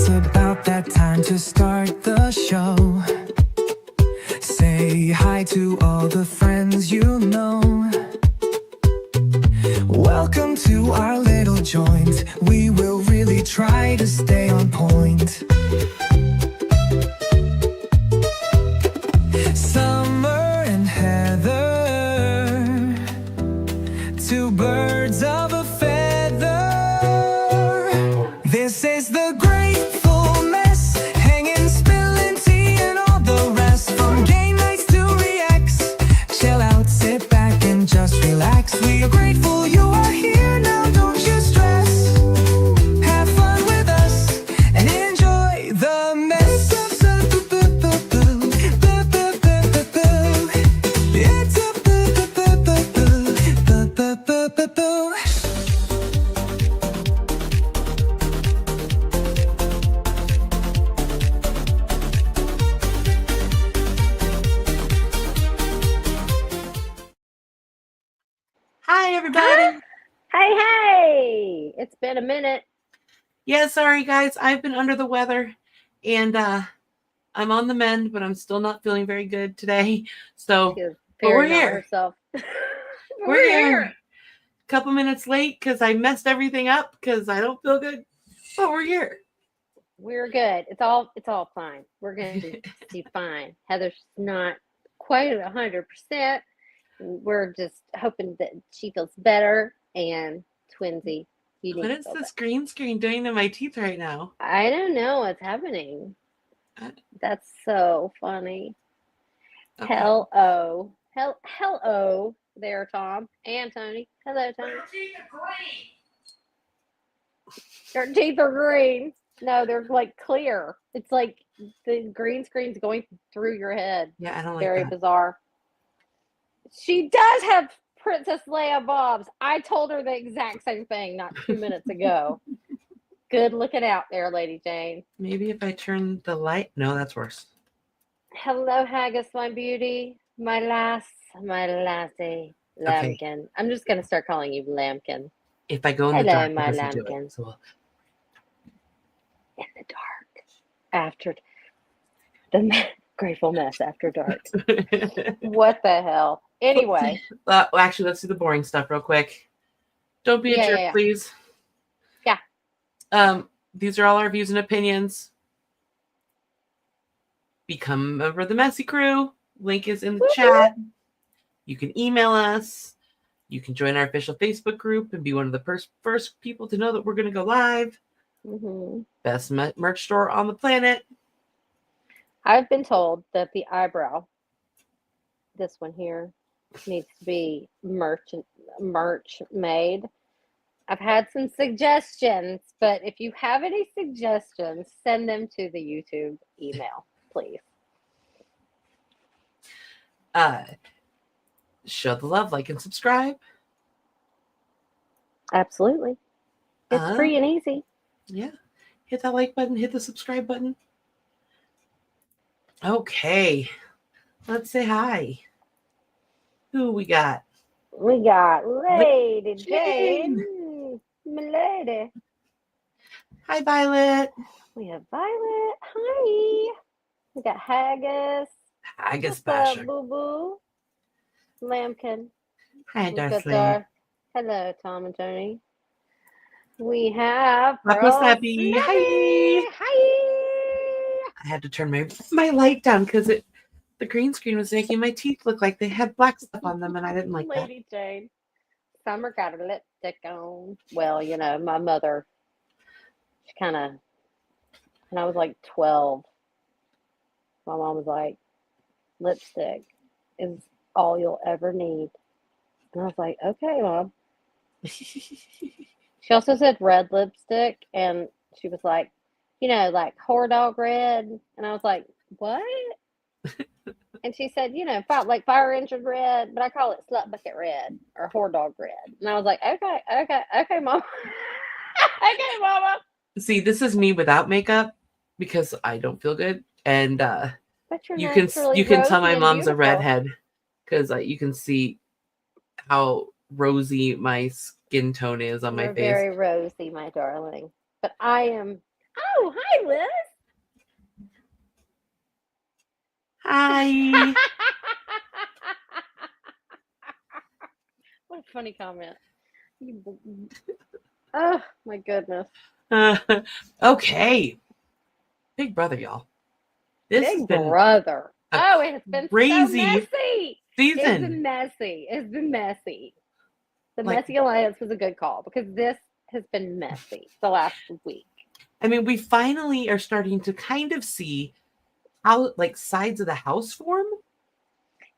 about that time to start the show. Say hi to all the friends you know. Welcome to our little joint. We will really try to stay on point. Summer and Heather, two birds of a feather. This is the Grateful Mess, hanging, spilling tea and all the rest. From game nights to reacts, chill out, sit back and just relax. We are grateful you are here now, don't you stress. Have fun with us and enjoy the mess. Hi, everybody. Hey, it's been a minute. Yeah, sorry, guys. I've been under the weather, and I'm on the mend, but I'm still not feeling very good today. So, She was but we're fearing not here. herself. We're here. A couple minutes late because I messed everything up because I don't feel good, but we're here. We're good. It's all fine. We're going to be fine. Heather's not quite at 100%. We're just hoping that she feels better. And Twinsy, you need What to is feel this better. green screen doing to my teeth right now? I don't know what's happening. That's so funny. Okay. Hello there, Tom and Tony. Hello, Tony. Your teeth are green. No, they're like clear. It's like the green screen's going through your head. Yeah, I don't like Very that. bizarre. She does have Princess Leia bobs. I told her the exact same thing not 2 minutes ago. Good looking out there, Lady Jane. Maybe if I turn the light. No, that's worse. Hello, Haggis, my beauty. My lassie, Lambkin. Okay. I'm just going to start calling you Lambkin. If I go in the Hello, dark, my it doesn't do lambkin. it. So In the dark. After the Grateful Mess after dark. What the hell? Anyway. Actually, let's do the boring stuff real quick. Don't be a jerk, please. Yeah. These are all our views and opinions. Become a member of the Messy Crew. Link is in the chat. You can email us. You can join our official Facebook group and be one of the first people to know that we're going to go live. Mm-hmm. Best merch store on the planet. I've been told that the eyebrow, this one here, needs to be merch made. I've had some suggestions, but if you have any suggestions, send them to the YouTube email, please. Show the love, like, and subscribe. Absolutely. It's free and easy. Yeah. Hit that like button. Hit the subscribe button. Okay. Let's say hi. Who we got? We got Lady Jane. My lady. Hi, Violet. We have Violet. Hi. We got Haggis. Haggis What's Basher. up, boo-boo? Lambkin. Hi, Darth. Hello, Tom and Tony. We have Papa Snappy. Hi. Hi. I had to turn my light down because the green screen was making my teeth look like they had black stuff on them, and I didn't like that. Lady Jane. Summer got her lipstick on. Well, you know, my mother, she kind of, when I was like 12, my mom was like, lipstick is all you'll ever need. And I was like, okay, Mom. She also said red lipstick, and she was like, you know, like whore dog red. And I was like, what? And she said, you know, like fire engine red, but I call it slut bucket red or whore dog red. And I was like, okay, Mom. Okay, Mama. See, this is me without makeup because I don't feel good, and But you're you can tell my mom's a redhead because you can see how rosy my skin tone is on my face. Very rosy, my darling. But I am Oh, hi, Liz. Hi. What a funny comment. Oh my goodness. Okay. Big Brother, y'all. This has Big been Brother. a Oh, it has been so crazy messy. It's season. been messy. It's been messy. The Like- Messy Alliance was a good call because this has been messy the last week. I mean, we finally are starting to kind of see how like sides of the house form.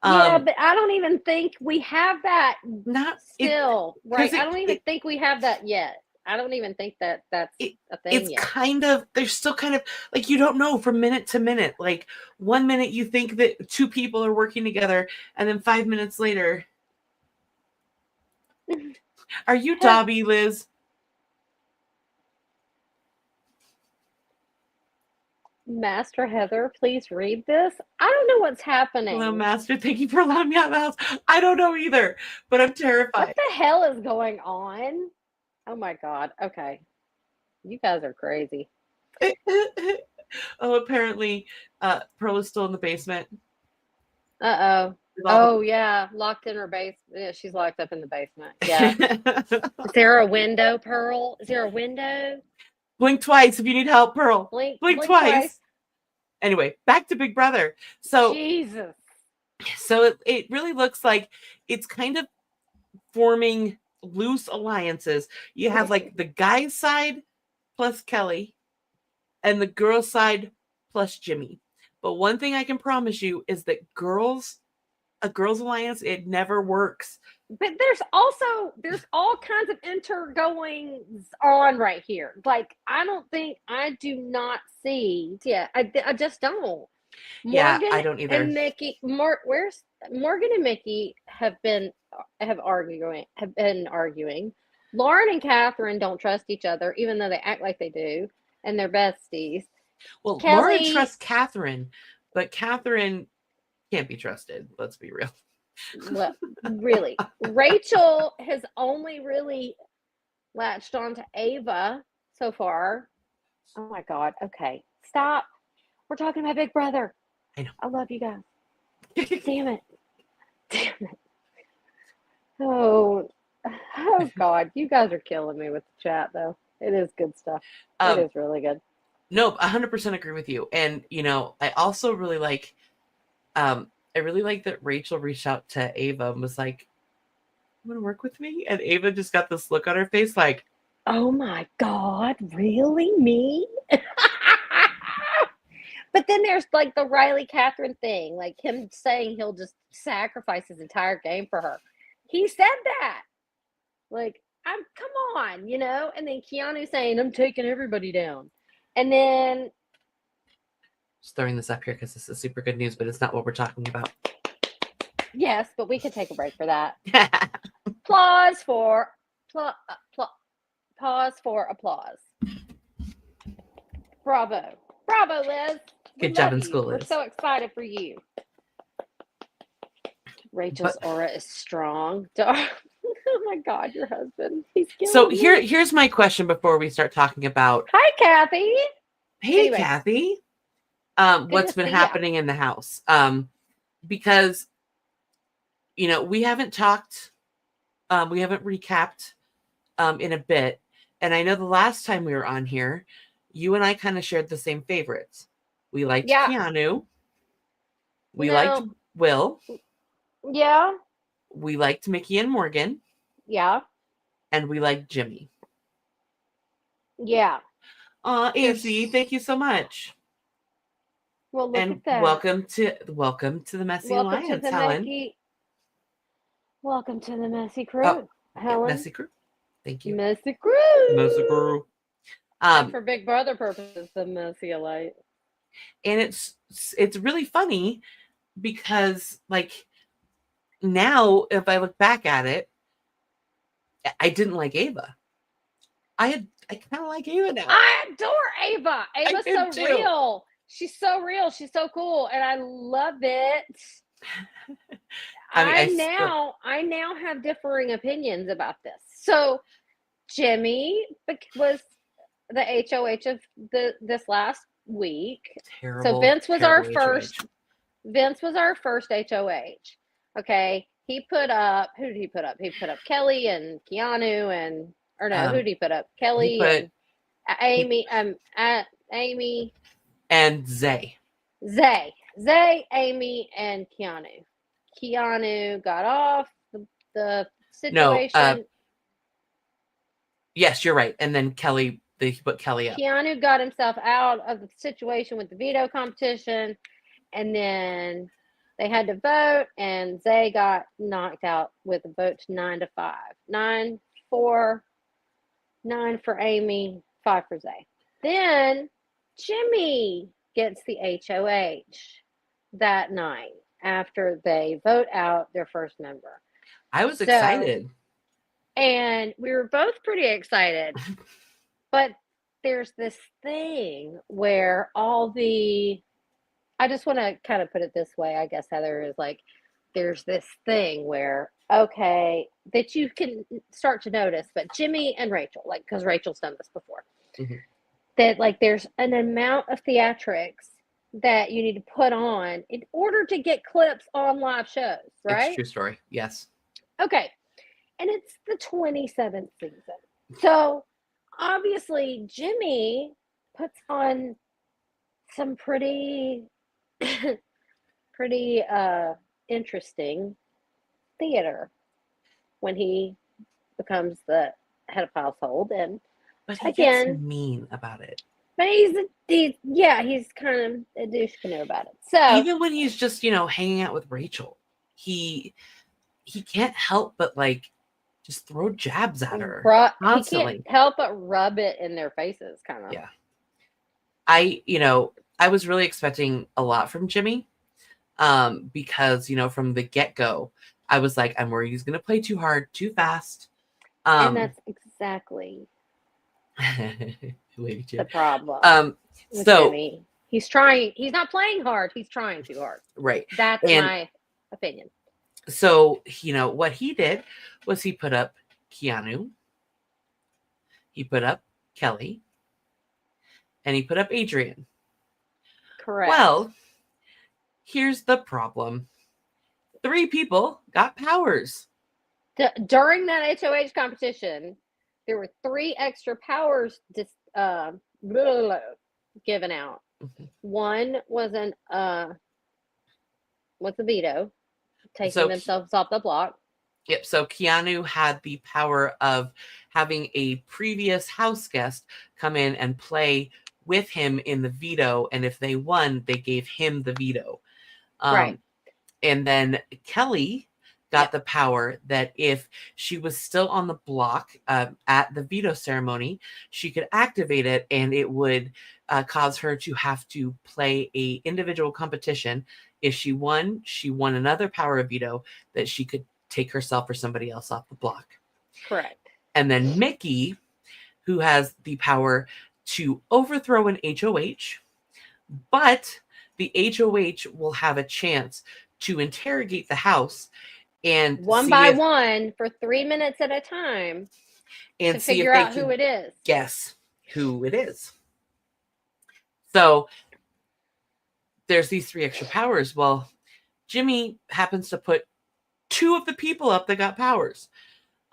Yeah, but I don't even think we have that Not it, still, right? I don't even it- think we have that yet. I don't even think that that's It- a thing it's yet. kind of there's still kind of like you don't know from minute to minute. Like 1 minute you think that two people are working together, and then 5 minutes later, are you Dobby, Liz? Master Heather, please read this. I don't know what's happening. Hello, Master. Thank you for allowing me out of the house. I don't know either, but I'm terrified. What the hell is going on? Oh my god. Okay. You guys are crazy. Oh, apparently, Pearl is still in the basement. Uh-oh. with all Oh yeah, locked in her basement. Yeah, she's locked up in the basement. Yeah. Is there a window, Pearl? Is there a window? Blink twice if you need help, Pearl. Blink twice. Anyway, back to Big Brother. So Jesus. it really looks like it's kind of forming loose alliances. You have like the guy's side plus Kelly and the girl's side plus Jimmy. But one thing I can promise you is that a girls alliance, it never works. But there's all kinds of intergoings on right here. Like I do not see. Yeah, I just don't. Yeah, I don't either. And Mickey, where's Morgan and Mickey have been arguing. Lauren and Catherine don't trust each other, even though they act like they do, and they're besties. Well, Kelly- Laura trusts Catherine, but Catherine can't be trusted. Let's be real. Well, really, Rachel has only really latched on to Ava so far. Oh my God. Okay, stop. We're talking about Big Brother. I know. I love you guys. Damn it. Damn it. Oh God. You guys are killing me with the chat, though. It is good stuff. It is really good. No, 100% agree with you. And, I also really like, I really like that Rachel reached out to Ava and was like, "You want to work with me?" And Ava just got this look on her face like, Oh my God. Really? Me? But then there's like the Riley Catherine thing, like him saying he'll just sacrifice his entire game for her. He said that. Like, come on, and then Keanu saying, I'm taking everybody down. And then just throwing this up here because this is super good news, but it's not what we're talking about. yes, but we could take a break for that. Pause for applause. Bravo. Bravo, Liz. We Good job love in you. school, We're Liz. so excited for you. Rachel's aura is strong. Oh my God, your husband. He's killing So me. here's my question before we start talking about. Hi, Kathy. Hey, Anyway. Kathy. What's to been see ya. happening in the house? Because we haven't talked, we haven't recapped in a bit. And I know the last time we were on here, you and I kind of shared the same favorites. We liked Yeah. Keanu. We No. liked Will. Yeah. We liked Mickey and Morgan. Yeah. And we liked Jimmy. Yeah. AZ, There's- thank you so much. Well, look And at that. welcome to the Messy Alliance, Helen. Welcome to the Messy Crew, Oh, Helen. Messy Crew. Thank you. Messy Crew. Messy Crew. And for Big Brother purposes, the Messy Alliance. And it's really funny because like now if I look back at it, I didn't like Ava. I kind of like Ava now. I adore Ava. Ava's do so too. real. She's so real. She's so cool, and I love it. I now have differing opinions about this. So Jimmy was the HOH of this last week. Terrible. So Vince was our terrible first. HOH. Vince was our first HOH. Okay, he put up. Who did he put up? He put up Kelly and Keanu and or no, who did he put up? Kelly put- and Amy. Amy And Zay. Zay, Amy, and Keanu. Keanu got off the situation. Yes, you're right. And then Kelly, he put Kelly up. Keanu got himself out of the situation with the veto competition, and then they had to vote, and Zay got knocked out with a vote to 9-5. 9 for Amy, 5 for Zay. Then Jimmy gets the HOH that night after they vote out their first member. I was So- excited. And we were both pretty excited. But there's this thing where I just want to kind of put it this way, I guess, Heather, is like, there's this thing where, okay, that you can start to notice, but Jimmy and Rachel, like, because Rachel's done this before, Mhm. that, like, there's an amount of theatrics that you need to put on in order to get clips on live shows, right? It's a true story. Yes. Okay. And it's the 27th season. So obviously Jimmy puts on some pretty interesting theater when he becomes the head of household. And But he Again- gets mean about it. but he's kind of a douche canoe about it. So Even when he's just, hanging out with Rachel, he can't help but like just throw jabs at her. he constantly. can't help but rub it in their faces, kind of. Yeah. I was really expecting a lot from Jimmy. Because, from the get-go, I was like, I'm worried he's gonna play too hard, too fast. And that's exactly Lady the Jim. problem. With So Jimmy. He's trying. He's not playing hard. He's trying too hard. right. That's And- my opinion. So, what he did was he put up Keanu, he put up Kelly, and he put up Adrian. Correct. Well, here's the problem. 3 people got powers. During that HOH competition, there were 3 extra powers given out. Mhm. One was what's a veto, taking So- themselves off the block. Yep. So Keanu had the power of having a previous house guest come in and play with him in the veto. And if they won, they gave him the veto. Right. And then Kelly got the power that if she was still on the block at the veto ceremony, she could activate it and it would cause her to have to play a individual competition. If she won another power of veto that she could take herself or somebody else off the block. Correct. And then Mickey, who has the power to overthrow an HOH, but the HOH will have a chance to interrogate the house and One see by if- one for 3 minutes at a time and to see figure if they out who can it is. guess who it is. So there's these 3 extra powers. Well, Jimmy happens to put 2 of the people up that got powers.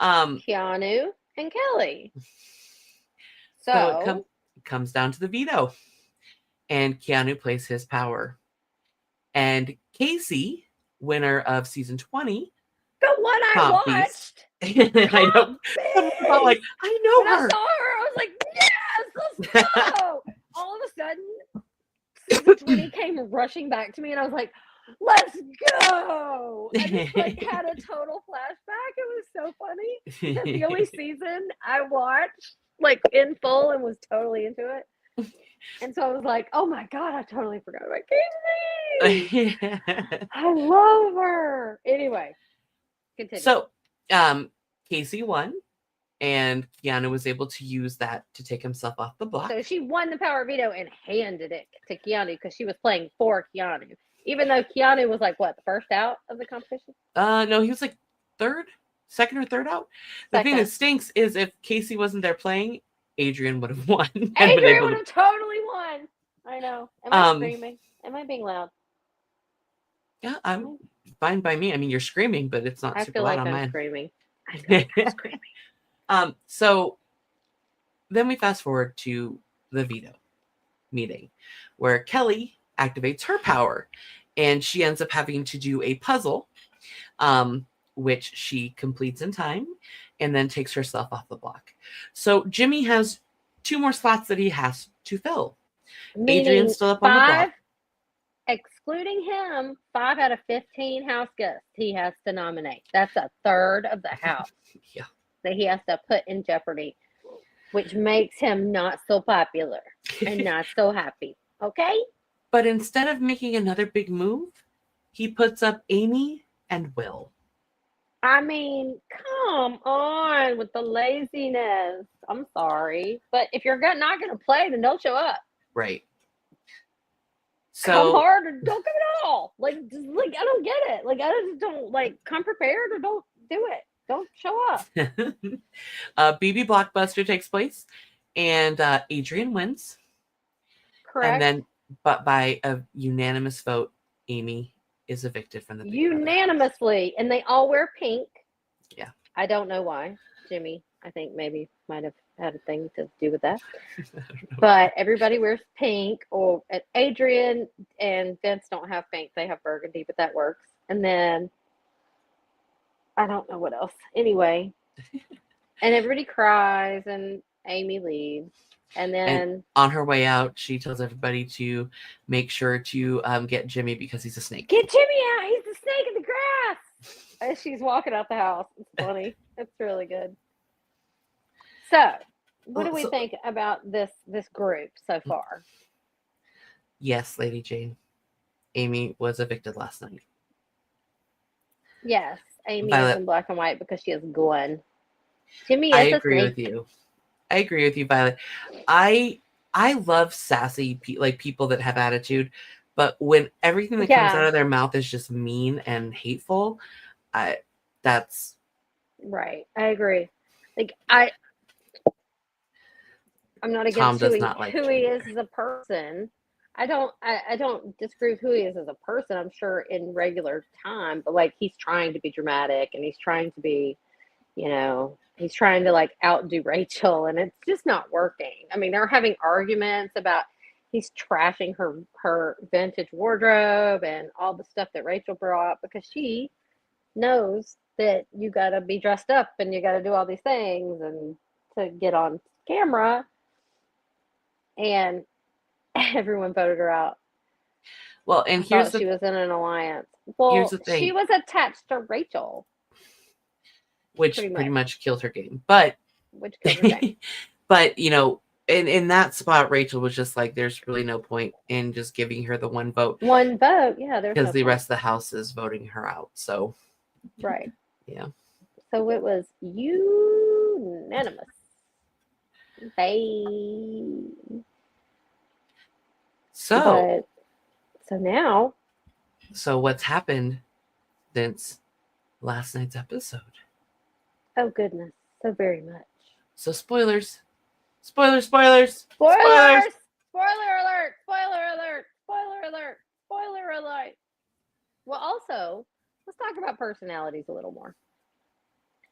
Keanu and Kelly. So So, it comes down to the veto. And Keanu plays his power. And Casey, winner of season 20, the one I Copies. watched. I know. I'm like, I know When I her. saw her, I was like, yes, let's go. All of a sudden, season 20 came rushing back to me, and I was like, let's go. I just like had a total flashback. It was so funny. That's the only season I watched like in full and was totally into it. And so I was like, oh my God, I totally forgot about Casey. I love her. Anyway, continue. So, Casey won, and Keanu was able to use that to take himself off the block. So she won the power veto and handed it to Keanu because she was playing for Keanu. Even though Keanu was like, what, the first out of the competition? No, he was like second or third out. The thing Second. that stinks is if Casey wasn't there playing, Adrian would have won. And been Adrian able would to, have totally won. I know. Am I Um, screaming? Am I being loud? yeah, I'm fine by me. I mean, you're screaming, but it's not I super feel loud like on I'm mine. screaming. I feel like I'm screaming. So then we fast forward to the veto meeting where Kelly activates her power and she ends up having to do a puzzle, which she completes in time and then takes herself off the block. So Jimmy has 2 more slots that he has to fill. Meaning Adrian's still up on the block. 5, excluding him, 5 out of 15 house guests he has to nominate. That's a third of the house Yeah. that he has to put in jeopardy, which makes him not so popular and not so happy. Okay? But instead of making another big move, he puts up Amy and Will. I mean, come on with the laziness. I'm sorry. But if you're not going to play, then don't show up. Right. Come So hard or don't come at all. Like, just, like I don't get it. Like, I just don't, like, come prepared or don't do it. Don't show up. BB Blockbuster takes place and Adrian wins. Correct. And then, but by a unanimous vote, Amy is evicted from the Big Brother. Unanimously. And they all wear pink. Yeah. I don't know why. Jimmy, I think maybe might have had a thing to do with that. But everybody wears pink. Or Adrian and Vince don't have pink. They have burgundy, but that works. And then I don't know what else. Anyway. And everybody cries and Amy leaves. And then On her way out, she tells everybody to make sure to get Jimmy because he's a snake. get Jimmy out. He's the snake in the grass. As she's walking out the house. It's funny. It's really good. So, what do we think about this group so far? Yes, Lady Jane. Amy was evicted last night. Yes, Amy Violet. is in black and white because she is Gwen. Jimmy I is a agree snake. with you. I agree with you, Violet. I love sassy people that have attitude, but when everything that comes Yeah. out of their mouth is just mean and hateful, that's Right. I agree. Like I'm not Tom against does who he, not like who he Junior. is as a person. I don't disagree with who he is as a person. I'm sure in regular time, but like he's trying to be dramatic and he's trying to be, he's trying to like outdo Rachel and it's just not working. I mean, they're having arguments about he's trashing her vintage wardrobe and all the stuff that Rachel brought because she knows that you got to be dressed up and you got to do all these things and to get on camera. And everyone voted her out. Well, and I here's thought she the was in an alliance. Well, here's the thing. she was attached to Rachel, which pretty pretty much. much killed her game. But which killed her game. but in that spot, Rachel was just like, there's really no point in just giving her the one vote One vote, yeah, there's because no the point. rest of the house is voting her out. So Right. yeah. So it was unanimous. So now, so what's happened since last night's episode? oh goodness, so very much. So spoilers. Spoilers, spoilers. Spoilers! Spoiler alert! Spoiler alert! Spoiler alert! Spoiler alert! Well, also, let's talk about personalities a little more.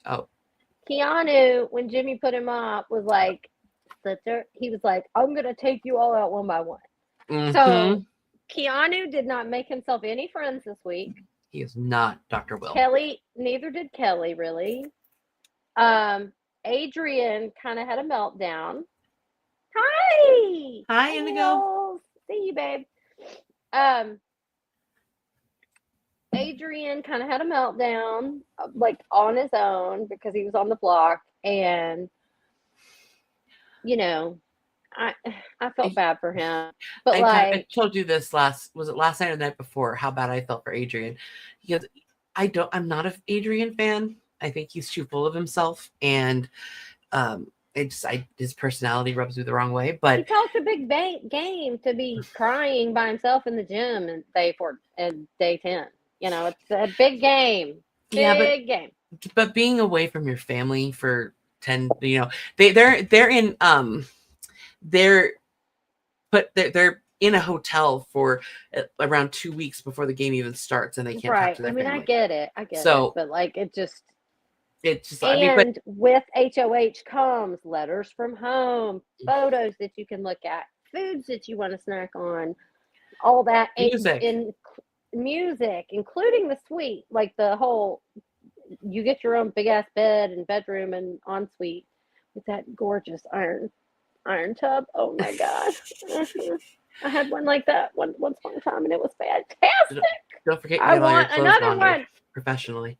Oh. Keanu, when Jimmy put him up, was like, he was like, I'm going to take you all out one by one. Mhm. So, Keanu did not make himself any friends this week. He is not Dr. Will. Kelly, neither did Kelly, really. Adrian kind of had a meltdown. Hi! Hi, Indigo. Angels. See you, babe. Adrian kind of had a meltdown, like on his own because he was on the block, and I felt bad for him. But I told you this last night or the night before how bad I felt for Adrian because I'm not an Adrian fan. I think he's too full of himself, and his personality rubs me the wrong way. But he talked a big game to be crying by himself in the gym and day 10. It's a big game. Big game. But being away from your family for 10, they're in they're in a hotel for around 2 weeks before the game even starts, and they can't talk Right. to their I mean, I family. get it. I get So it. But like it just it's just, I mean, but and with HOH comes letters from home, photos that you can look at, foods that you want to snack on, all that music. in music, including the suite, like the whole you get your own big ass bed and bedroom and ensuite with that gorgeous iron tub. Oh my gosh. I had one like that once upon a time and it was fantastic. Don't forget, you I got all your want clothes another laundered one. professionally.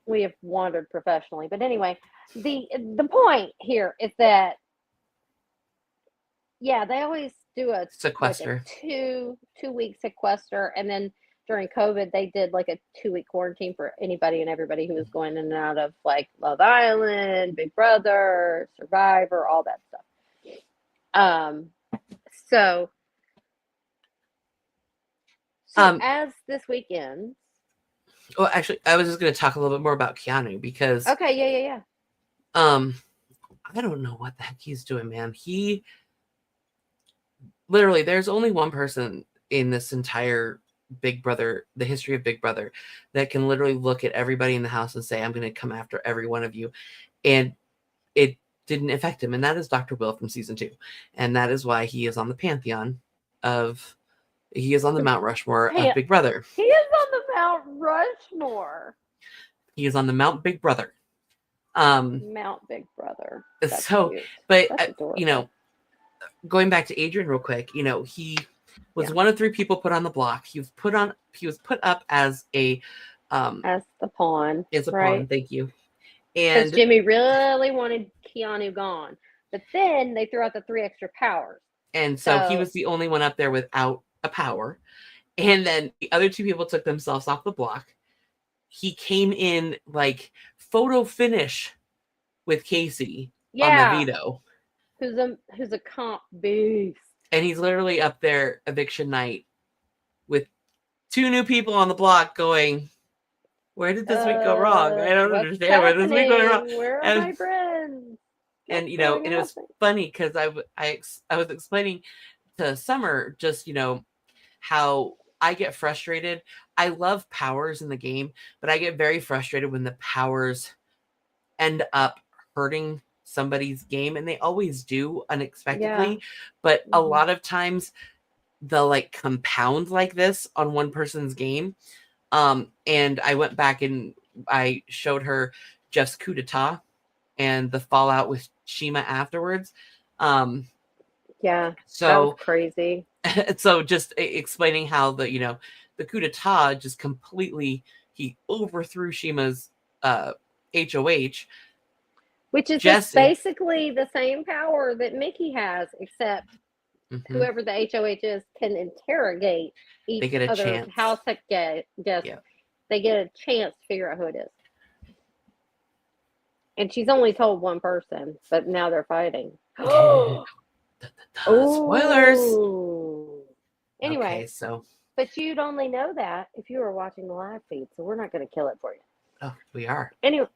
We have wandered professionally, but anyway, the point here is that they always do a Sequester. like a two-week sequester, and then during COVID they did like a 2-week quarantine for anybody and everybody who was going in and out of like Love Island, Big Brother, Survivor, all that stuff. So as this week ends. Well, actually, I was just going to talk a little bit more about Keanu because Okay, yeah. I don't know what the heck he's doing, man. He literally, there's only one person in this entire Big Brother, the history of Big Brother, that can literally look at everybody in the house and say, I'm going to come after every one of you. And it didn't affect him. And that is Dr. Will from season 2. And that is why he is on the pantheon he is on the Mount Rushmore of Big Brother. He is on the Mount Rushmore. He is on the Mount Big Brother. Mount Big Brother. That's so, cute. but That's adorable. Going back to Adrian real quick, he was one of 3 people put on the block. He was put up as a as the pawn. As a right? pawn, thank you. Because And Jimmy really wanted Keanu gone, but then they threw out the 3 extra powers. And so he was the only one up there without a power. And then the other 2 people took themselves off the block. He came in like photo finish with Casey on the veto. Who's a comp beast. And he's literally up there eviction night with 2 new people on the block going, where did this week go wrong? I don't understand where this week went wrong. Where are my friends? And and it was funny because I was explaining to Summer just how I get frustrated. I love powers in the game, but I get very frustrated when the powers end up hurting somebody's game, and they always do unexpectedly. But a lot of times they'll like compound like this on one person's game. And I went back and I showed her Jeff's coup d'etat and the fallout with Shima afterwards. So that was crazy. So just explaining how the coup d'etat just completely, he overthrew Shima's HOH, which is just basically the same power that Mickey has, except whoever the HOH is can interrogate each other chance. House guest. Yeah. They get a chance to figure out who it is. And she's only told one person, but now they're fighting. Spoilers. Anyway, okay, so but you'd only know that if you were watching the live feed, so we're not going to kill it for you. Oh, we are. Anyway,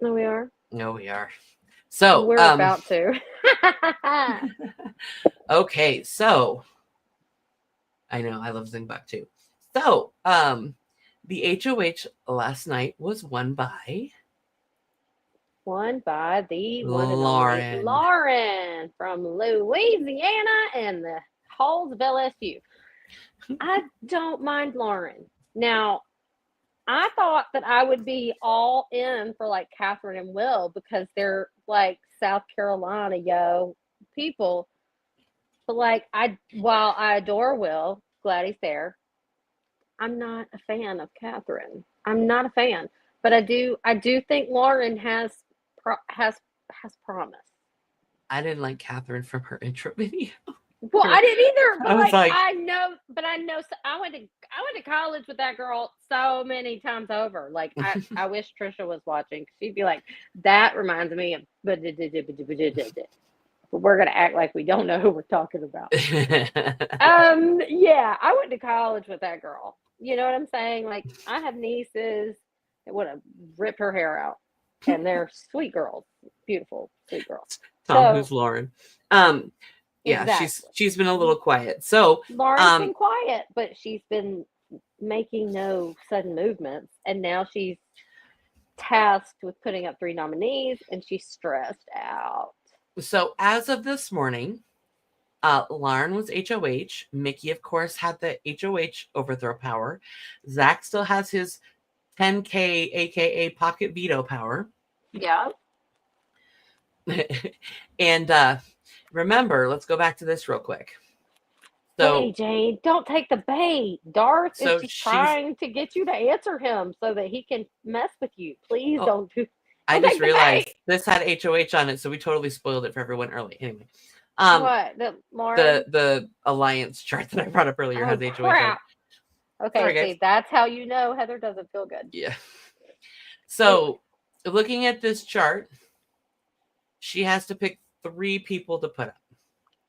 no, we are. No, we are. So we're about to. Okay, so I know I love Zingbok too. So, the HOH last night was won by the one Lauren. Lauren from Louisiana and the halls of LSU. I don't mind Lauren. Now, I thought that I would be all in for like Catherine and Will because they're like South Carolina people. But like while I adore Will, glad he's there, I'm not a fan of Catherine. I'm not a fan, but I do think Lauren has promise. I didn't like Catherine from her intro video. Well, I didn't either. But I was like, I know. I went to college with that girl so many times over. Like I wish Trisha was watching. She'd be like, "That reminds me of." But we're gonna act like we don't know who we're talking about. Yeah, I went to college with that girl. You know what I'm saying? Like I have nieces that would have ripped her hair out. and they're sweet girls, beautiful, sweet girls. Tom, So- who's Lauren. Yeah, Exactly. she's been a little quiet. So Lauren's been quiet, but she's been making no sudden movements, and now she's tasked with putting up 3 nominees, and she's stressed out. So as of this morning, Lauren was HOH. Mickey, of course, had the HOH overthrow power. Zach still has his 10K, aka pocket veto power. Yeah. And remember, let's go back to this real quick. So Hey, Jane, don't take the bait. Darth So is just she's- trying to get you to answer him so that he can mess with you. Please Oh, don't do. I Don't just take the realized bait. this had HOH on it, so we totally spoiled it for everyone early. Anyway, What? Lauren? the alliance chart that I brought up earlier has Oh, HOH on it. crap. Okay, Sorry, guys. see, that's how you know Heather doesn't feel good. Yeah. So looking at this chart, she has to pick 3 people to put up.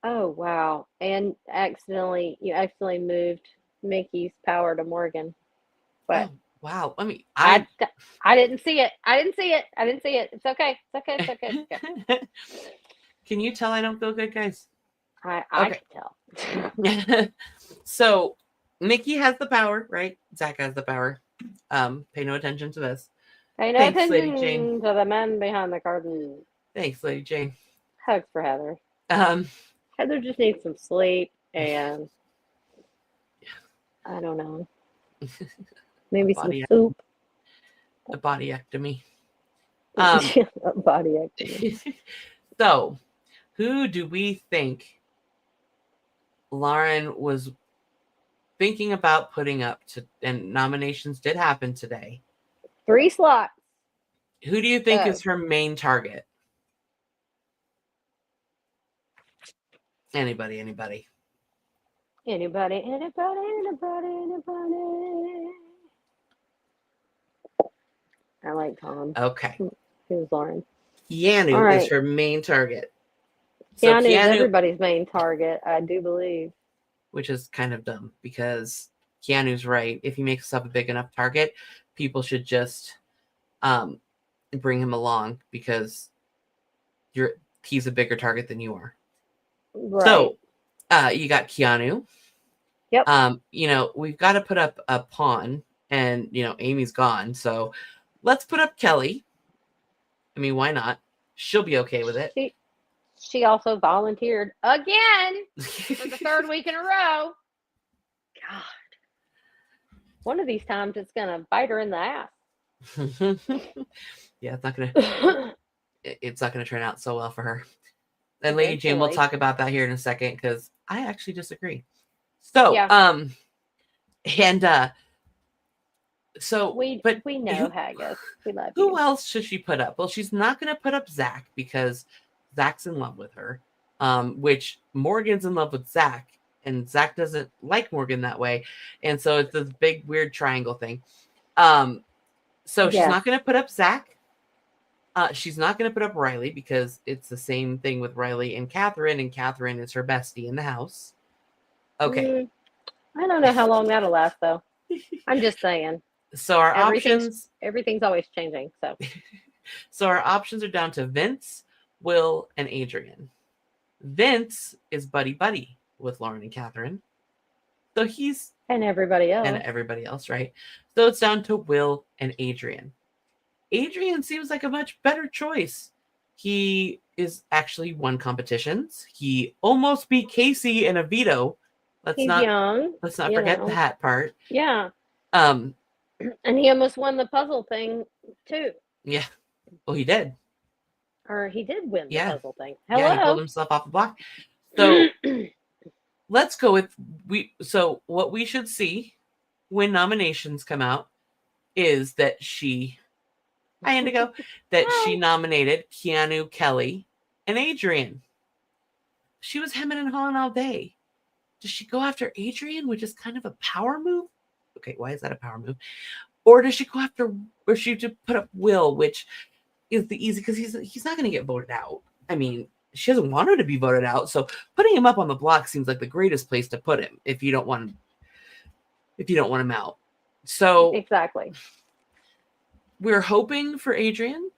Oh, wow. And you accidentally moved Mickey's power to Morgan. But Oh, wow. I mean, I didn't see it. I didn't see it. It's okay. It's okay. It's okay. It's okay. Can you tell I don't feel good, guys? I Okay. can tell. So Mickey has the power, right? Zach has the power. Pay no attention to this. Pay no Thanks, Lady attention Jane. to the man behind the curtain. Thanks, Lady Jane. Hugs for Heather. Heather just needs some sleep and I don't know. Maybe some Body- soup. a bodyectomy. A body activity. So, who do we think Lauren was thinking about putting up to? And nominations did happen today. 3 slots. Who do you think Oh. is her main target? Anybody? Anybody. I like Tom. Okay. Who's Lauren? Keanu All right. is her main target. So Keanu is Keanu, everybody's main target, I do believe. which is kind of dumb because Keanu's right. If he makes himself a big enough target, people should just bring him along because he's a bigger target than you are. Right. So you got Keanu. Yep. We've got to put up a pawn, and Amy's gone. So let's put up Kelly. I mean, why not? She'll be okay with it. She also volunteered again for the 3rd week in a row. God. One of these times it's gonna bite her in the ass. Yeah, it's not gonna turn out so well for her. And Lady Jane, we'll Eventually. talk about that here in a second because I actually disagree. So, Yeah. so We know who- Haggis. We love who you. else should she put up? Well, she's not going to put up Zach because Zach's in love with her, which Morgan's in love with Zach, and Zach doesn't like Morgan that way. And so it's this big, weird triangle thing. So she's Yes. not going to put up Zach. She's not going to put up Riley because it's the same thing with Riley and Catherine is her bestie in the house. Okay. I don't know how long that'll last though. I'm just saying. So our Everything's- options Everything's always changing. So are down to Vince, Will, and Adrian. Vince is buddy with Lauren and Catherine. So he's and everybody else. and everybody else, right? So it's down to Will and Adrian. Adrian seems like a much better choice. He is actually won competitions. He almost beat Casey in a veto. Let's He's not young. you forget know. that part. Yeah. Um, And he almost won the puzzle thing too. yeah. Well, he did. Or he did win the Yeah. puzzle thing. Yeah, he pulled Hello. himself off the block. So let's go with so what we should see when nominations come out is that hi Indigo, that she Hi. nominated Keanu, Kelly, and Adrian. She was hemming and hawing all day. Does she go after Adrian, which is kind of a power move? Okay, why is that a power move? Or does she go after, or she to put up Will, which is the easy because he's not going to get voted out. I mean, she doesn't want him to be voted out, so putting him up on the block seems like the greatest place to put him if you don't want him out. So Exactly. we're hoping for Adrian.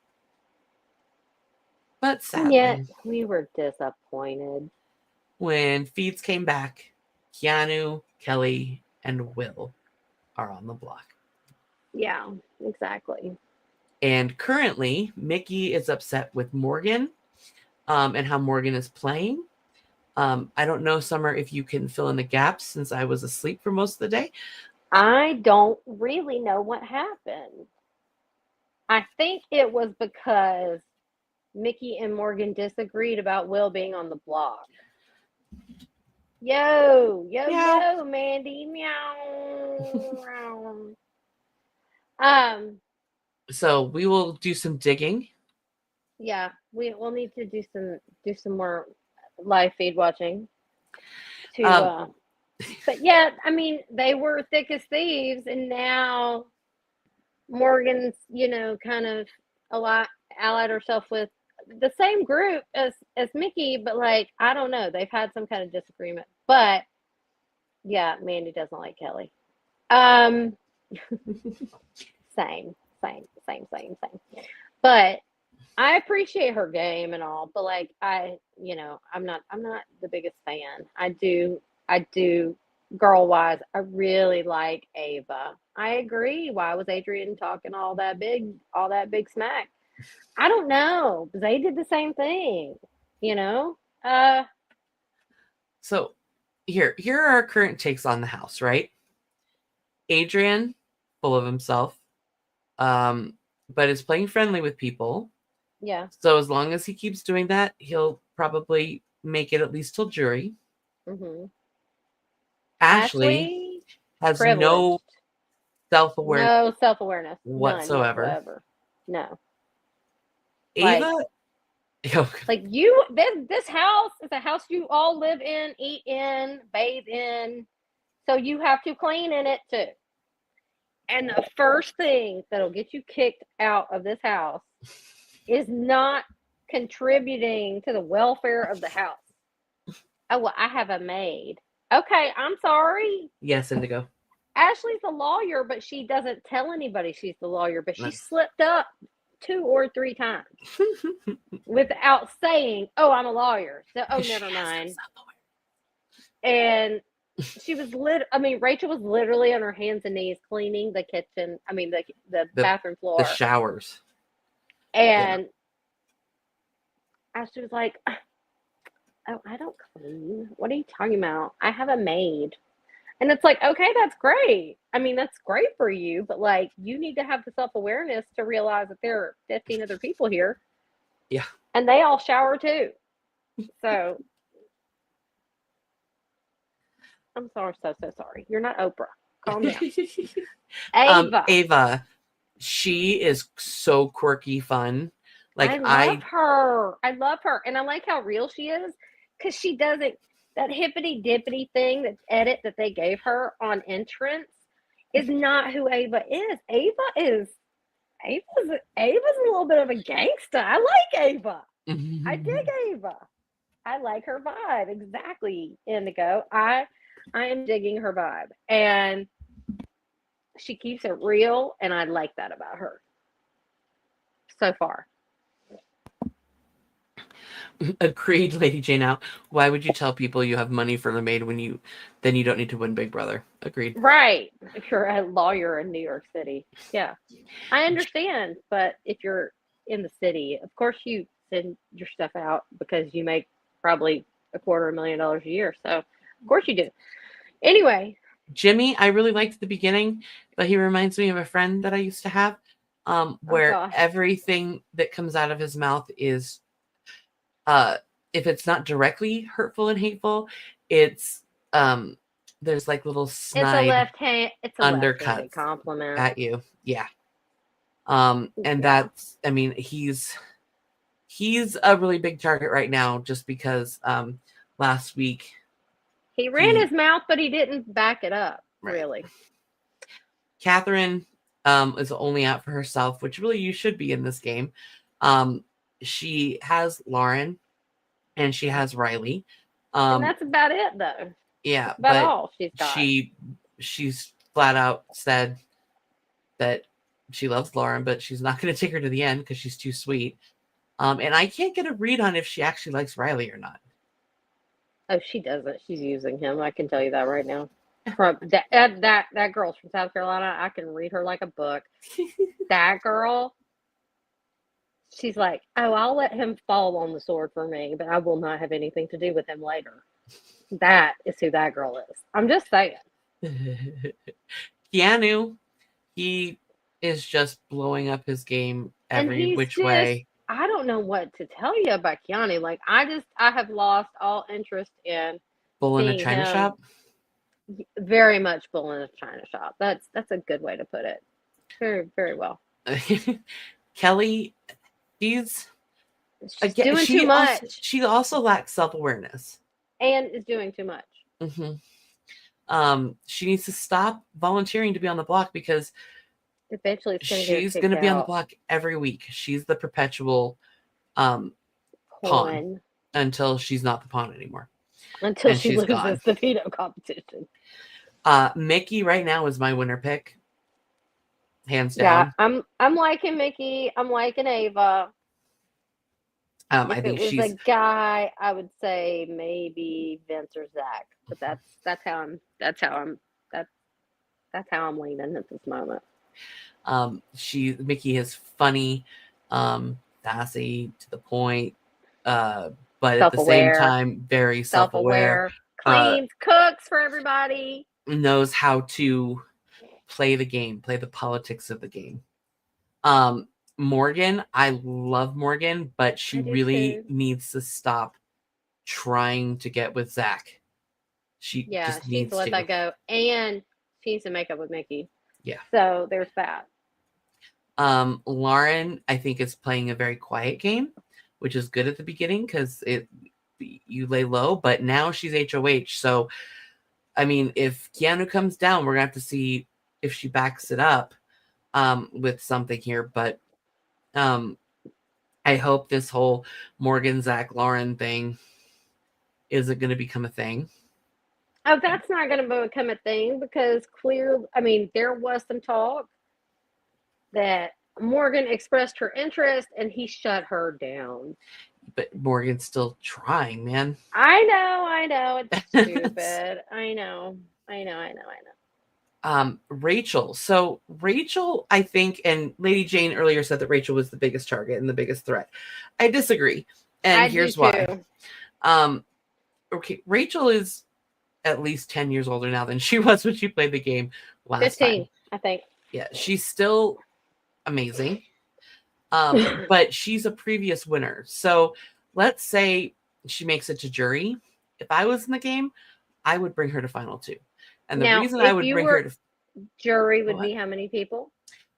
But And yet sadly, we were disappointed. when feeds came back, Keanu, Kelly, and Will are on the block. Yeah, exactly. And currently, Mickey is upset with Morgan and how Morgan is playing. I don't know, Summer, if you can fill in the gaps since I was asleep for most of the day. I don't really know what happened. I think it was because Mickey and Morgan disagreed about Will being on the block. Yo, yo, Meow. yo, Mandy, meow. um, So we will do some digging. yeah, we'll need to do some more live feed watching to but yeah, I mean, they were thick as thieves, and now Morgan's, kind of allied herself with the same group as Mickey, but like, I don't know, they've had some kind of disagreement. But yeah, Mandy doesn't like Kelly. Same. But I appreciate her game and all, but like, I'm not the biggest fan. I do girl wise, I really like Ava. I agree. Why was Adrian talking all that big smack? I don't know. They did the same thing, you know? So here are our current takes on the house, right? Adrian, full of himself, but is playing friendly with people. Yeah. So as long as he keeps doing that, he'll probably make it at least till jury. Mm-hmm. Ashley has privileged. no self-awareness No self-awareness. whatsoever. None whatsoever. No. Ava, Like this house is a house you all live in, eat in, bathe in. So you have to clean in it too. And the first thing that'll get you kicked out of this house is not contributing to the welfare of the house. Oh, well, I have a maid. Okay, I'm sorry. yes, Indigo. Ashley's a lawyer, but she doesn't tell anybody she's the lawyer, but she slipped up 2 or 3 times without saying, "Oh, I'm a lawyer." So, never mind. And she was Rachel was literally on her hands and knees cleaning the kitchen. I mean, the bathroom floor, the showers. And Ashley was like, "Oh, I don't clean. What are you talking about? I have a maid." And it's like, okay, that's great. I mean, that's great for you, but like, you need to have the self-awareness to realize that there are 15 other people here. Yeah. And they all shower too. So I'm so sorry. You're not Oprah. Calm down. Ava, she is so quirky fun. Like, I love her. I love her. And I like how real she is, because she doesn't, that hippity dippity thing, that edit that they gave her on entrance is not who Ava is. Ava's a little bit of a gangster. I like Ava. I dig Ava. I like her vibe. Exactly, Indigo. I am digging her vibe. And she keeps it real, and I like that about her so far. Agreed, Lady Jane out. Why would you tell people you have money for the maid when then you don't need to win Big Brother? Agreed. Right. If you're a lawyer in New York City. Yeah. I understand, but if you're in the city, of course you send your stuff out because you make probably $250,000 a year. So of course you do. Anyway. Jimmy, I really liked at the beginning, but he reminds me of a friend that I used to have, where everything that comes out of his mouth is if it's not directly hurtful and hateful, it's there's like little snide undercuts compliment at you. Yeah. And that's, I mean, he's a really big target right now just because last week he ran his mouth, but he didn't back it up, really. Catherine is only out for herself, which really you should be in this game. She has Lauren and she has Riley. And that's about it, though. Yeah, that's about all she's got. She's flat out said that she loves Lauren, but she's not going to take her to the end because she's too sweet. And I can't get a read on if she actually likes Riley or not. Oh, she doesn't. She's using him. I can tell you that right now. From that girl's from South Carolina. I can read her like a book. That girl, she's like, oh, I'll let him fall on the sword for me, but I will not have anything to do with him later. That is who that girl is. I'm just saying. Keanu, he is just blowing up his game And every he's which just, way. I don't know what to tell you about Keanu. Like, I have lost all interest in Bull in a seeing china him. shop. Very much bull in a china shop. That's a good way to put it. Very, very well. Kelly, she's She's doing too much she also lacks self-awareness. and is doing too much. She needs to stop volunteering to be on the block because Eventually, it's she's going to be on the block every week. She's the perpetual pawn until she's not the pawn anymore. Until and she she's loses gone. the veto competition. Mickey right now is my winner pick, hands down. Yeah, I'm liking Mickey. I'm liking Ava. I If think it was she's a guy, I would say maybe Vince or Zach. But that's how I'm leaning at this moment. Mickey is funny, sassy, to the point, but at the same time very self-aware, cleans, cooks for everybody, knows how to play the game, play the politics of the game. Morgan, I love Morgan, but she really needs to stop trying to get with Zach. She just needs to let that go, and she needs to make up with Mickey. Yeah. So there's that. Lauren, I think, is playing a very quiet game, which is good at the beginning because you lay low, but now she's HOH. So, I mean, if Keanu comes down, we're gonna have to see if she backs it up with something here. But I hope this whole Morgan, Zach, Lauren thing isn't going to become a thing. Oh, that's not going to become a thing because there was some talk that Morgan expressed her interest and he shut her down. But Morgan's still trying, man. I know. It's stupid. I know. Rachel. So Rachel, I think, and Lady Jane earlier said that Rachel was the biggest target and the biggest threat. I disagree. And here's why. Okay, Rachel is at least 10 years older now than she was when she played the game last 15, time. I think. Yeah, she's still amazing. But she's a previous winner. So let's say she makes it to jury. If I was in the game, I would bring her to final 2. And the reason I would bring her to jury would be how many people?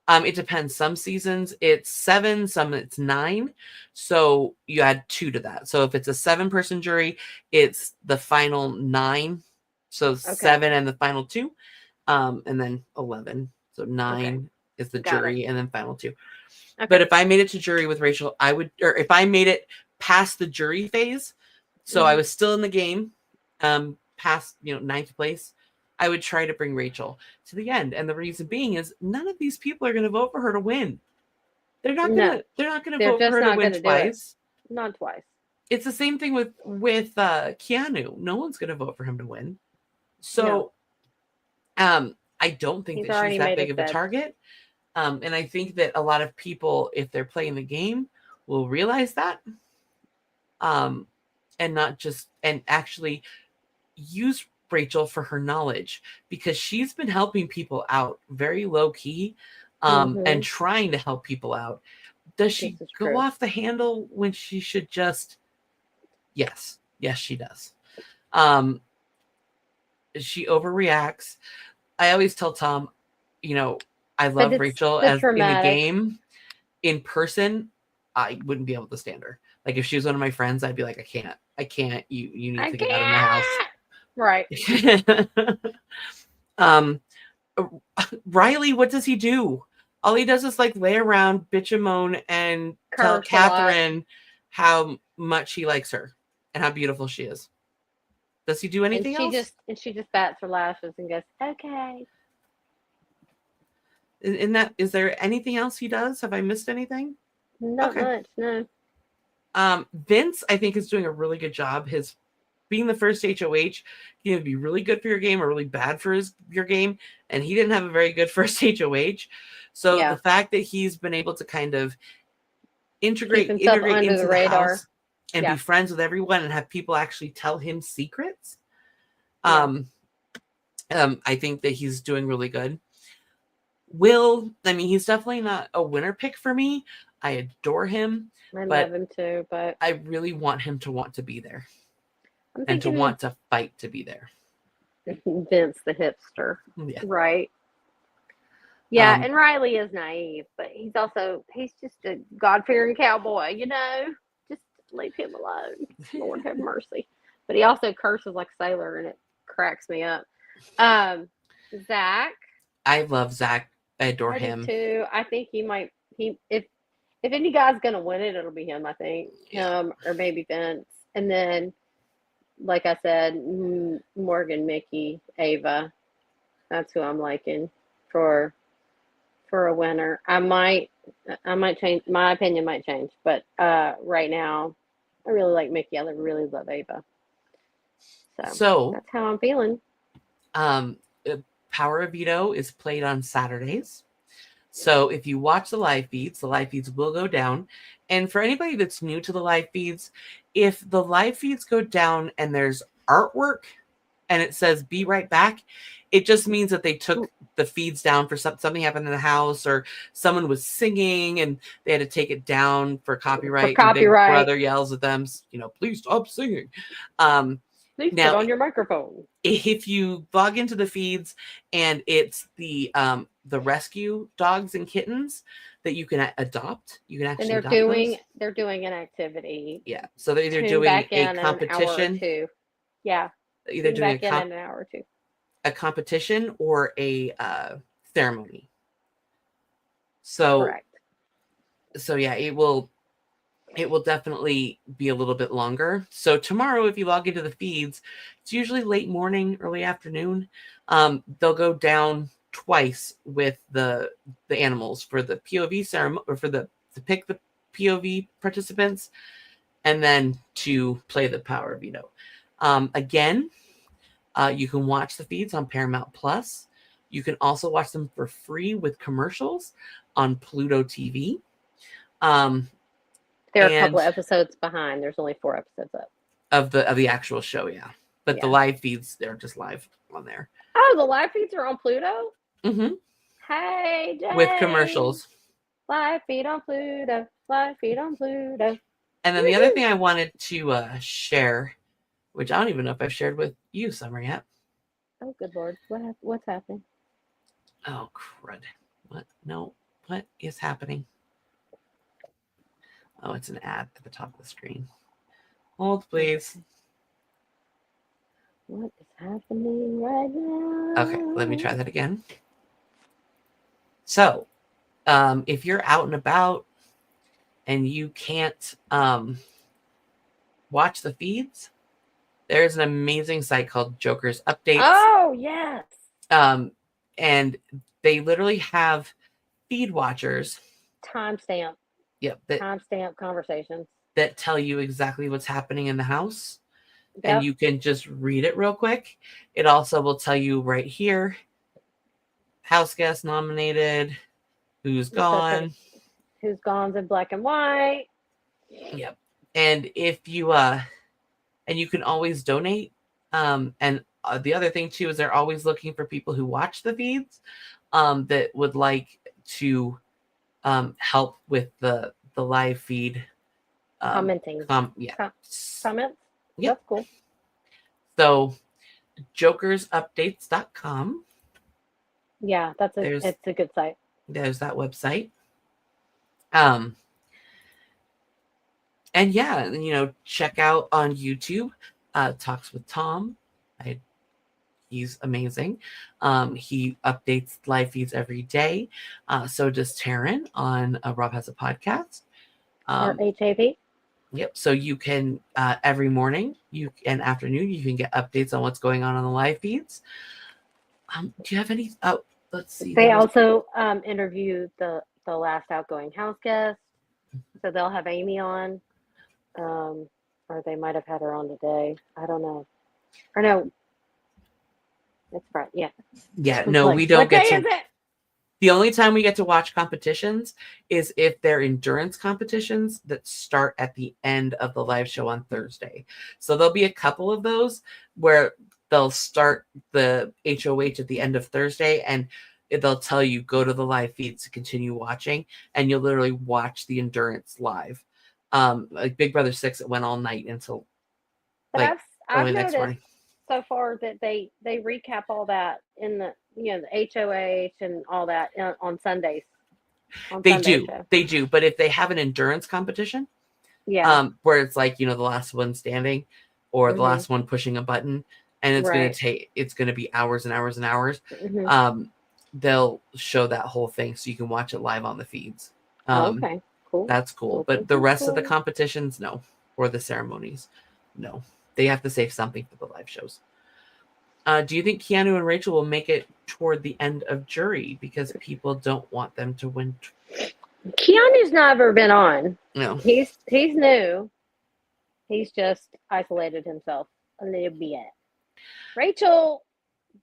It depends. Some seasons it's 7, some it's 9. So you add 2 to that. So if it's a 7-person jury, it's the final 9. So 7 and the final 2. And then 11. So 9 is the jury and then final 2. Okay. But if I made it to jury with Rachel, if I made it past the jury phase, so I was still in the game, past 9th place, I would try to bring Rachel to the end. And the reason being is none of these people are going to vote for her to win. They're not going to vote for her to win twice. Not twice. It's the same thing with Keanu. No one's going to vote for him to win. So I don't think that she's that big of a target. And I think that a lot of people, if they're playing the game, will realize that. And actually use Rachel for her knowledge, because she's been helping people out very low key and trying to help people out. Does she go off the handle when she should just? Yes, she does. She overreacts. I always tell Tom, I love Rachel as in the game. In person, I wouldn't be able to stand her. Like if she was one of my friends, I'd be like, I can't. You need to get out of my house. Right. Riley, what does he do? All he does is like lay around, bitch and moan, and tell Catherine how much he likes her and how beautiful she is. Does he do anything else? She just bats her lashes and goes, okay. Is there anything else he does? Have I missed anything? Not much, no. Vince, I think, is doing a really good job. His being the first HOH can either be really good for your game or really bad for your game. And he didn't have a very good first HOH. So Yeah. the fact that he's been able to kind of Keep himself integrate under into the the radar. house and Yeah. be friends with everyone and have people actually tell him secrets. Yeah. I think that he's doing really good. Will, I mean, he's definitely not a winner pick for me. I adore him, I but love him too, but I really want him to want to be there I'm and to thinking want to fight to be there. Vince the hipster, Yeah. right? Yeah, Um, and Riley is naive, but he's just a God-fearing cowboy, Just leave him alone. Lord have mercy. But he also curses like a sailor, and it cracks me up. Zach, I love Zach. I adore I do him. too. I think if any guy's gonna win it, it'll be him. I think him or maybe Vince, and then like I said, Morgan, Mickey, Ava. That's who I'm liking for a winner. I might change. My opinion might change, but right now, I really like Mickey. I really love Ava. So that's how I'm feeling. Power of Veto is played on Saturdays. So if you watch the live feeds will go down. And for anybody that's new to the live feeds, if the live feeds go down and there's artwork and it says "be right back," it just means that they took the feeds down for something happened in the house, or someone was singing and they had to take it down for copyright. And Big Brother yells at them, please stop singing. Please now, put on your microphone. If you log into the feeds and it's the rescue dogs and kittens that you can adopt, you can actually and adopt those. They're doing an activity. Yeah, so they're either Tune doing back a in competition. An hour or two. Yeah, Either tune doing back in an hour or two. A competition or a ceremony. So correct. So yeah, it will definitely be a little bit longer. So tomorrow, if you log into the feeds, it's usually late morning, early afternoon. They'll go down twice with the animals for the POV ceremony, or to pick the POV participants, and then to play the Power of Veto. Again, you can watch the feeds on Paramount Plus. You can also watch them for free with commercials on Pluto TV. They're a couple of episodes behind. There's only 4 episodes up of the actual show, yeah. But the live feeds, they're just live on there. Oh, the live feeds are on Pluto? Mm-hmm. Hey, Jay. With commercials. Live feed on Pluto. Live feed on Pluto. And then the other thing I wanted to share, which I don't even know if I've shared with you, Summer, yet. Oh, good Lord. What's happening? Oh, crud. What? No. What is happening? Oh, it's an ad at the top of the screen. Hold, please. What is happening right now? Okay, let me try that again. So, if you're out and about and you can't watch the feeds, there's an amazing site called Joker's Updates. Oh, yes. And they literally have feed watchers. Timestamp. Yep. Timestamp conversations. That tell you exactly what's happening in the house. Yep. And you can just read it real quick. It also will tell you right here, house guest nominated, who's gone. Who's gone's in black and white. Yep. And if you and you can always donate. And the other thing too is they're always looking for people who watch the feeds that would like to help with the live feed. Commenting. Comments? Yep. That's cool. So jokersupdates.com. Yeah, it's a good site. There's that website. And yeah, check out on YouTube Talks with Tom. He's amazing. He updates live feeds every day. So does Taryn on Rob Has a Podcast. Or HAP. Yep. So you can every morning and afternoon you can get updates on what's going on the live feeds. Do you have any? Oh, let's see. They also interview the last outgoing house guest, so they'll have Amy on Or they might have had her on today. I don't know. Or no, it's Friday. Yeah. Yeah, I was no, like, we don't what get day to. is it? The only time we get to watch competitions is if they're endurance competitions that start at the end of the live show on Thursday. So there'll be a couple of those where they'll start the HOH at the end of Thursday, and they'll tell you go to the live feeds to continue watching, and you'll literally watch the endurance live. Like Big Brother 6, it went all night until But like I've early next noticed morning. so far that they recap all that in the the HOH and all that on Sundays on They Sunday do, show. they do. But if they have an endurance competition, Yeah. where it's like, the last one standing or the Mhm. last one pushing a button, and Right. it's gonna be hours and hours and hours. Mhm. They'll show that whole thing so you can watch it live on the feeds. Okay. Cool. That's cool. Cool. But the rest of the Cool. competitions, no. Or the ceremonies, no. They have to save something for the live shows. Do you think Keanu and Rachel will make it toward the end of jury because people don't want them to win? Keanu's never been on. No. He's new. He's just isolated himself a little bit. Rachel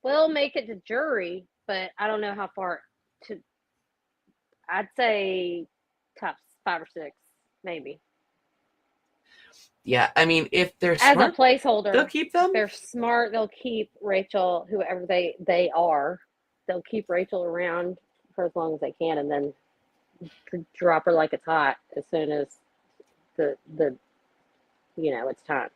will make it to jury, but I don't know how far to. I'd say top 5 or 6, maybe. Yeah, I mean, if they're As smart, a placeholder, they'll keep them. if they're smart, they'll keep Rachel, whoever they are. They'll keep Rachel around for as long as they can, and then drop her like it's hot as soon as the it's time.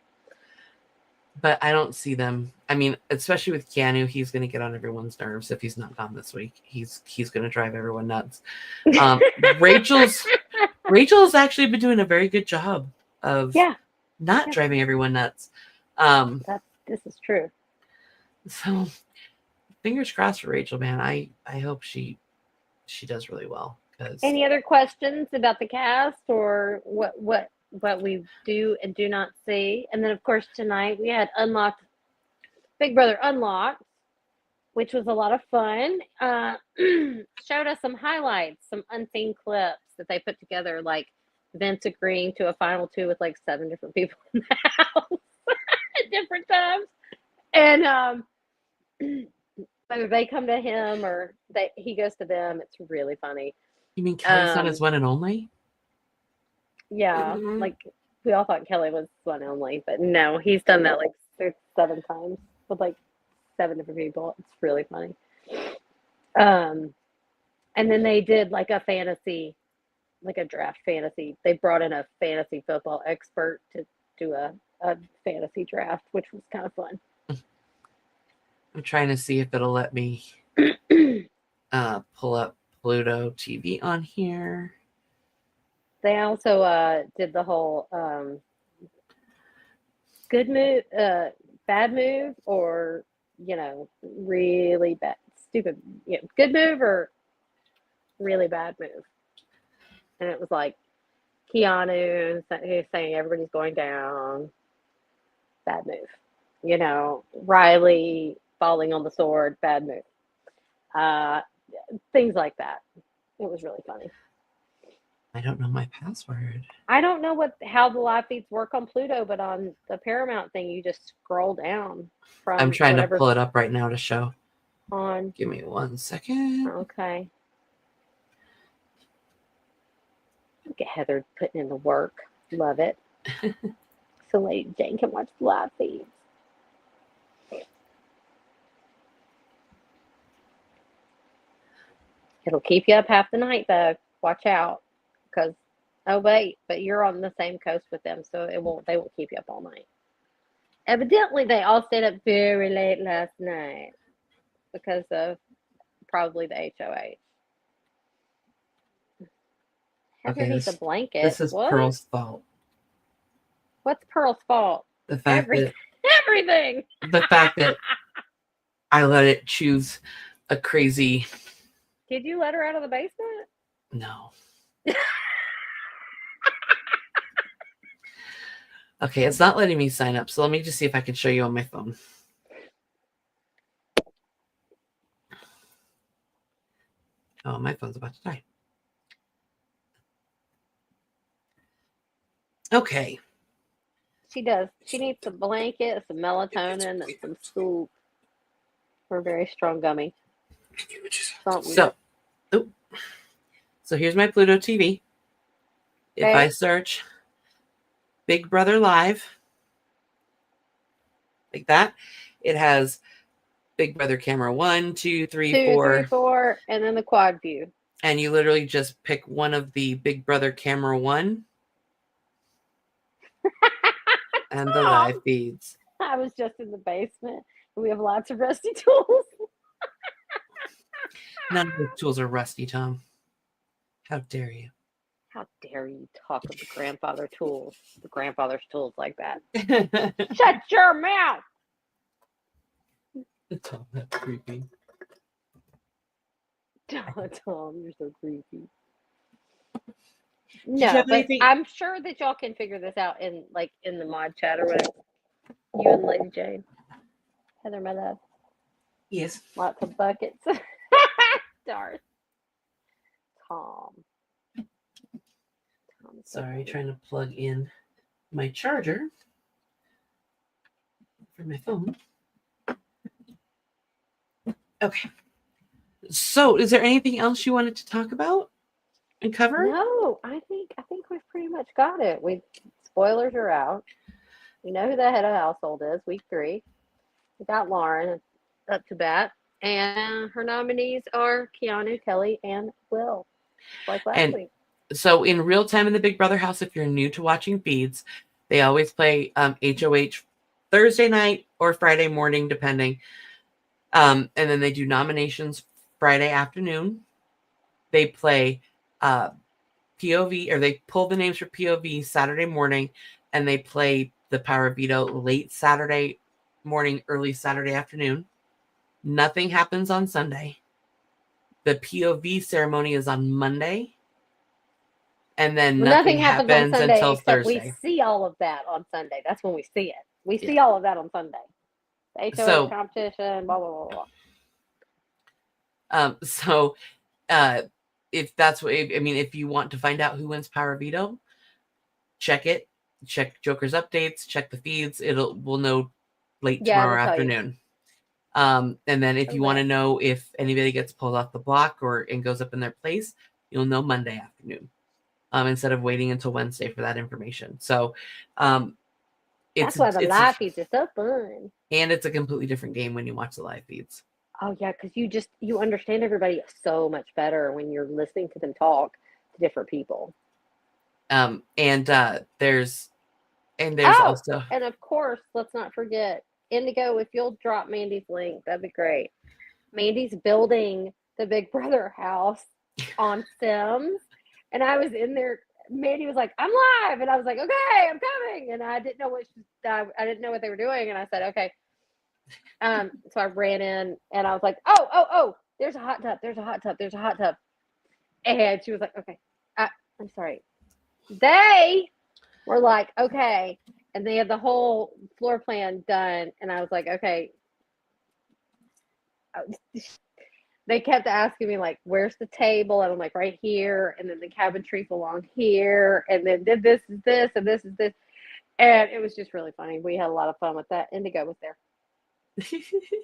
But I don't see them. I mean, especially with Keanu, he's going to get on everyone's nerves if he's not gone this week. He's going to drive everyone nuts. Rachel's actually been doing a very good job of not driving everyone nuts. This is true. So fingers crossed for Rachel, man. I hope she does really well. Any other questions about the cast or what we do and do not see? And then of course tonight we had Big Brother Unlocked, which was a lot of fun. Showed us some highlights, some unseen clips that they put together, like Vince agreeing to a final 2 with like 7 different people in the house at different times. And whether they come to him or he goes to them, it's really funny. You mean Kelly's not his one and only? Yeah, like we all thought Kelly was one only, but no, he's done that like 7 times with like 7 different people. It's really funny. And then they did like a fantasy, like a draft fantasy. They brought in a fantasy football expert to do a fantasy draft, which was kind of fun. I'm trying to see if it'll let me pull up Pluto TV on here. They also did the whole good move, bad move, or really bad, stupid, good move or really bad move. And it was like Keanu saying everybody's going down, bad move. Riley falling on the sword, bad move. Things like that. It was really funny. I don't know my password. I don't know how the live feeds work on Pluto, but on the Paramount thing, you just scroll down from. I'm trying to pull it up right now to show. On. Give me 1 second. Okay. Look at Heather putting in the work. Love it. So Lady Jane can watch the live feeds. It'll keep you up half the night, though. Watch out, because but you're on the same coast with them, so they won't keep you up all night. Evidently, they all stayed up very late last night because of probably the HOH. Heather needs a blanket. This is Pearl's fault. What's Pearl's fault? The fact that everything. The fact that I let it choose a crazy. Did you let her out of the basement? No. Okay, it's not letting me sign up, so let me just see if I can show you on my phone. Oh, my phone's about to die. Okay. She does. She needs some blanket, some melatonin, and some soup. We're very strong gummy. Something. So, oop. So here's my Pluto TV. If Okay. I search Big Brother Live, like that, it has Big Brother camera 1, 2, 3, 2, 4. 3, 4, and then the quad view. And you literally just pick one of the Big Brother camera 1 and the live feeds. I was just in the basement, and we have lots of rusty tools. None of the tools are rusty, Tom. How dare you? How dare you talk of the grandfather's tools like that? Tom, Shut your mouth! that's creepy. Tom, you're so creepy. you No, have but anything- I'm sure that y'all can figure this out in the mod chat or whatever. You and Lady Jane. Heather, my love. Yes. Lots of buckets. Darth. Tom. Tom's so Sorry, funny. trying to plug in my charger for my phone. Okay. So, is there anything else you wanted to talk about and cover? No, I think we've pretty much got it. Spoilers are out. We know who the head of household is. Week 3. We got Lauren up to bat, and her nominees are Keanu, Kelly, and Will. Like last And week. So, in real time in the Big Brother house, if you're new to watching feeds, they always play HOH Thursday night or Friday morning, depending. And then they do nominations Friday afternoon. They play POV, or they pull the names for POV Saturday morning, and they play the Power Veto late Saturday morning, early Saturday afternoon. Nothing happens on Sunday. The POV ceremony is on Monday. And then nothing happens on Sunday until except Thursday. we see all of that on Sunday. That's when we see it. We see all of that on Sunday. The HOH So- competition, blah, blah, blah, blah. If that's what I mean, if you want to find out who wins Power Veto, check it. Check Joker's updates. Check the feeds. We'll know late Yeah, tomorrow they'll tell you. afternoon. And then if you want to know if anybody gets pulled off the block and goes up in their place, you'll know Monday afternoon. Instead of waiting until Wednesday for that information. So, That's why the live feeds are so fun. And it's a completely different game when you watch the live feeds. Oh yeah, because you understand everybody so much better when you're listening to them talk to different people. And there's Oh! also And of course, let's not forget Indigo. If you'll drop Mandy's link, that'd be great. Mandy's building the Big Brother house on Sims, and I was in there. Mandy was like, "I'm live," and I was like, "Okay, I'm coming." And I didn't know I didn't know what they were doing, and I said, "Okay." So I ran in, and I was like, "Oh! There's a hot tub. There's a hot tub. There's a hot tub." And she was like, "Okay, I'm sorry." They were like, "Okay," and they had the whole floor plan done, and I was like, "Okay." They kept asking me like, "Where's the table?" And I'm like, "Right here." And then the cabinetry along here, and then this is this, and this is this, and it was just really funny. We had a lot of fun with that. Indigo was there,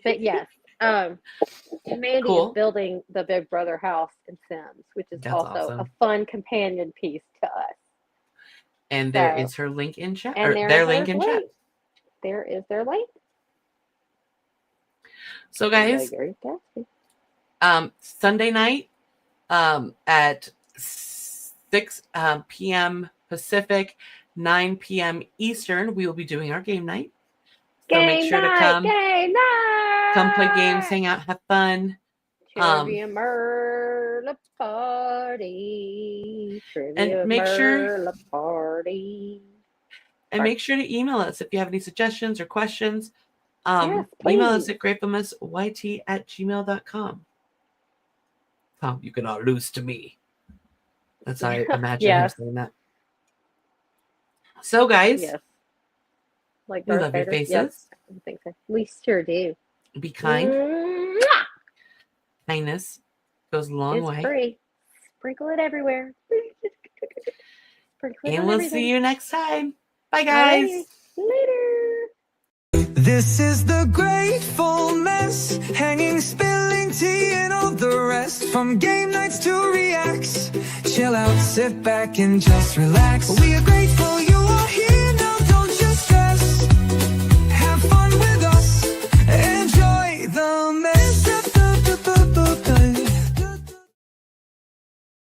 but yes, Mandy Cool. is building the Big Brother house in Sims, which is That's also awesome. a fun companion piece to us. And there So- is her link in chat. And Or there's their link her in chat. link. There is their link. So guys, Very tasty. Sunday night at 6 p.m. Pacific, 9 p.m. Eastern, we will be doing our game night. So make sure to Game night. come play games, hang out, have fun. Trivia Merla party. Trivia make sure- Merla party. And Right. make sure to email us if you have any suggestions or questions. Yes, Email us please. at gratefulnessyt@gmail.com. Tom, you can all lose to me. That's how I imagine him Yes. saying that. So, guys, Yes. Like we Darth love your Vader? faces. Yes, I think so. We sure do. Be kind. Mwah! Kindness goes a long It's way. free. Sprinkle it everywhere. Sprinkle it And on we'll everything. see you next time. Bye, guys. Alrighty. Later. This is the grateful mess, hanging, spilling tea, and all the rest. From game nights to reacts, chill out, sit back, and just relax. We are grateful